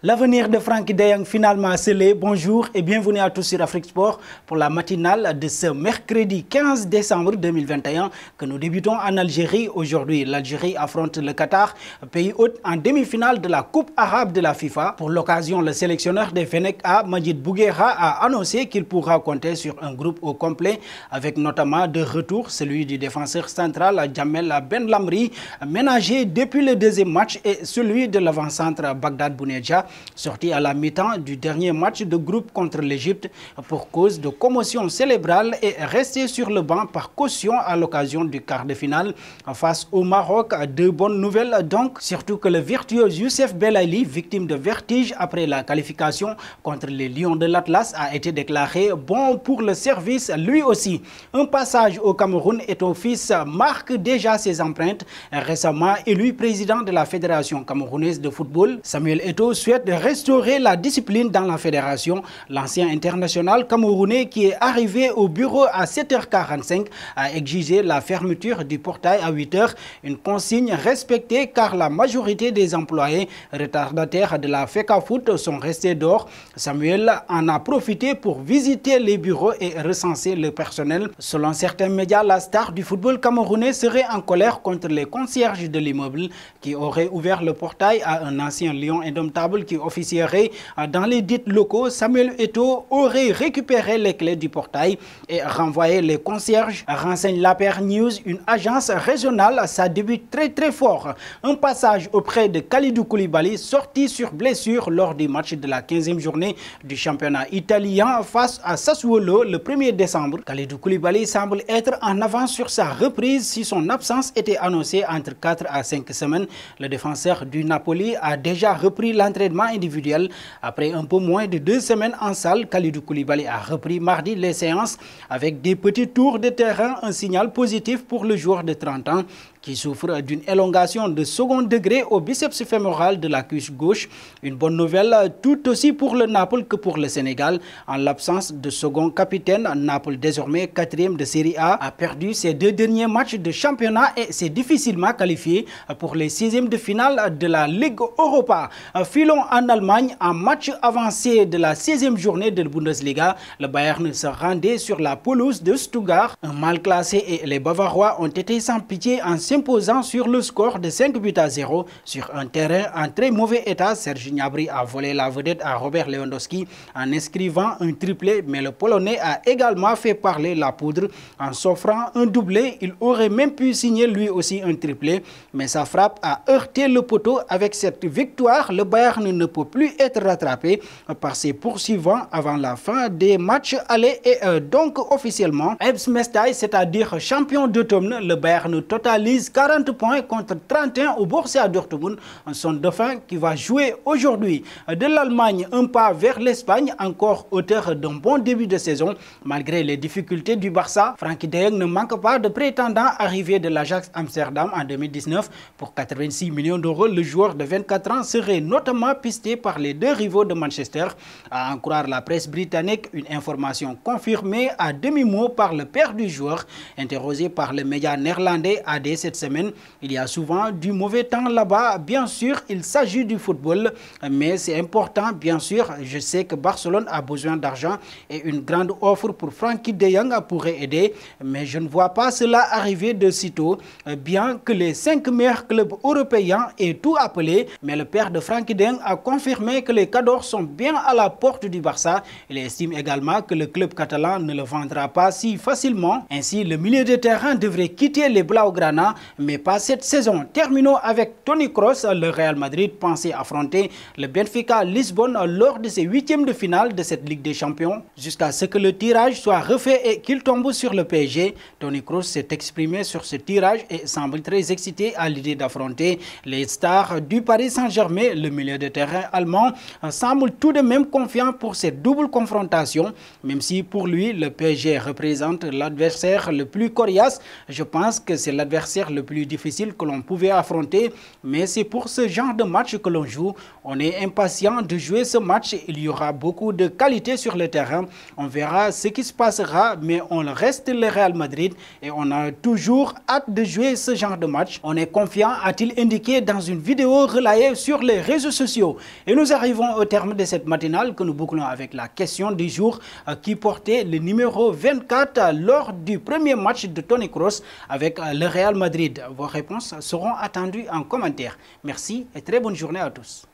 L'avenir de Frenkie de Jong finalement scellé. Bonjour et bienvenue à tous sur Afrique Sport pour la matinale de ce mercredi 15 décembre 2021 que nous débutons en Algérie. Aujourd'hui, l'Algérie affronte le Qatar, pays hôte en demi-finale de la Coupe arabe de la FIFA. Pour l'occasion, le sélectionneur des Fennecs A, Majid Bouguera, a annoncé qu'il pourra compter sur un groupe au complet avec notamment de retour celui du défenseur central Djamel Benlamri, ménagé depuis le deuxième match, et celui de l'avant-centre Bagdad Bounedjah, sorti à la mi-temps du dernier match de groupe contre l'Égypte pour cause de commotion cérébrale et resté sur le banc par caution à l'occasion du quart de finale face au Maroc. De bonnes nouvelles donc, surtout que le virtuose Youssef Belaïli, victime de vertige après la qualification contre les Lions de l'Atlas, a été déclaré bon pour le service lui aussi. Un passage au Cameroun et au fils marque déjà ses empreintes. Récemment élu président de la Fédération camerounaise de football, Samuel Eto'o souhaite de restaurer la discipline dans la fédération. L'ancien international camerounais qui est arrivé au bureau à 7h45 a exigé la fermeture du portail à 8h, une consigne respectée car la majorité des employés retardataires de la FECAFOOT sont restés dehors. Samuel en a profité pour visiter les bureaux et recenser le personnel. Selon certains médias, la star du football camerounais serait en colère contre les concierges de l'immeuble qui auraient ouvert le portail à un ancien lion indomptable qui officierait dans les dits locaux. Samuel Eto'o aurait récupéré les clés du portail et renvoyé les concierges. Renseigne l'APR News, une agence régionale. Ça débute très fort. Un passage auprès de Kalidou Koulibaly, sorti sur blessure lors du match de la 15e journée du championnat italien face à Sassuolo le 1er décembre. Kalidou Koulibaly semble être en avance sur sa reprise si son absence était annoncée entre 4 à 5 semaines. Le défenseur du Napoli a déjà repris l'entraînement individuel. Après un peu moins de 2 semaines en salle, Kalidou Koulibaly a repris mardi les séances avec des petits tours de terrain, un signal positif pour le joueur de 30 ans qui souffre d'une élongation de second degré au biceps fémoral de la cuisse gauche. Une bonne nouvelle tout aussi pour le Naples que pour le Sénégal. En l'absence de second capitaine, Naples, désormais 4e de Série A perdu ses 2 derniers matchs de championnat et s'est difficilement qualifié pour les 6e de finale de la Ligue Europa. Filons en Allemagne. En match avancé de la 16e journée de la Bundesliga, le Bayern se rendait sur la pelouse de Stuttgart. Un mal classé et les Bavarois ont été sans pitié en s'imposant sur le score de 5-0 sur un terrain en très mauvais état. Serge Gnabry a volé la vedette à Robert Lewandowski en inscrivant un triplé, mais le Polonais a également fait parler la poudre en s'offrant un doublé. Il aurait même pu signer lui aussi un triplé, mais sa frappe a heurté le poteau. Avec cette victoire, le Bayern ne peut plus être rattrapé par ses poursuivants avant la fin des matchs allés et donc officiellement Ebbs-Mestay, c'est-à-dire champion d'automne. Le Bayern totalise 40 points contre 31 au Borussia Dortmund, son dauphin qui va jouer aujourd'hui. De l'Allemagne, un pas vers l'Espagne, encore auteur d'un bon début de saison malgré les difficultés du Barça. Frenkie de Jong ne manque pas de prétendants arrivés de l'Ajax Amsterdam en 2019 pour 86 millions d'euros. Le joueur de 24 ans serait notamment pisté par les 2 rivaux de Manchester. À en croire la presse britannique, une information confirmée à demi-mot par le père du joueur, interrogé par le média néerlandais AD cette semaine. Il y a souvent du mauvais temps là-bas. Bien sûr, il s'agit du football, mais c'est important. Bien sûr, je sais que Barcelone a besoin d'argent et une grande offre pour Frenkie de Jong pourrait aider, mais je ne vois pas cela arriver de sitôt. Bien que les 5 meilleurs clubs européens aient tout appelé, mais le père de Frenkie de Jong a confirmé que les cadors sont bien à la porte du Barça. Il estime également que le club catalan ne le vendra pas si facilement. Ainsi, le milieu de terrain devrait quitter les Blaugrana, mais pas cette saison. Terminons avec Toni Kroos. Le Real Madrid pensait affronter le Benfica Lisbonne lors de ses 8e de finale de cette Ligue des Champions. Jusqu'à ce que le tirage soit refait et qu'il tombe sur le PSG, Toni Kroos s'est exprimé sur ce tirage et semble très excité à l'idée d'affronter les stars du Paris Saint-Germain. Le milieu de terrain allemand semble tout de même confiant pour cette double confrontation, même si pour lui le PSG représente l'adversaire le plus coriace. Je pense que c'est l'adversaire l'adversaire le plus difficile que l'on pouvait affronter, mais c'est pour ce genre de match que l'on joue. On est impatient de jouer ce match. Il y aura beaucoup de qualité sur le terrain. On verra ce qui se passera, mais on reste le Real Madrid et on a toujours hâte de jouer ce genre de match. On est confiant, a-t-il indiqué dans une vidéo relayée sur les réseaux sociaux. Et nous arrivons au terme de cette matinale que nous bouclons avec la question du jour qui portait le numéro 24 lors du premier match de Toni Kroos avec le Real Madrid. Vos réponses seront attendues en commentaire. Merci et très bonne journée à tous.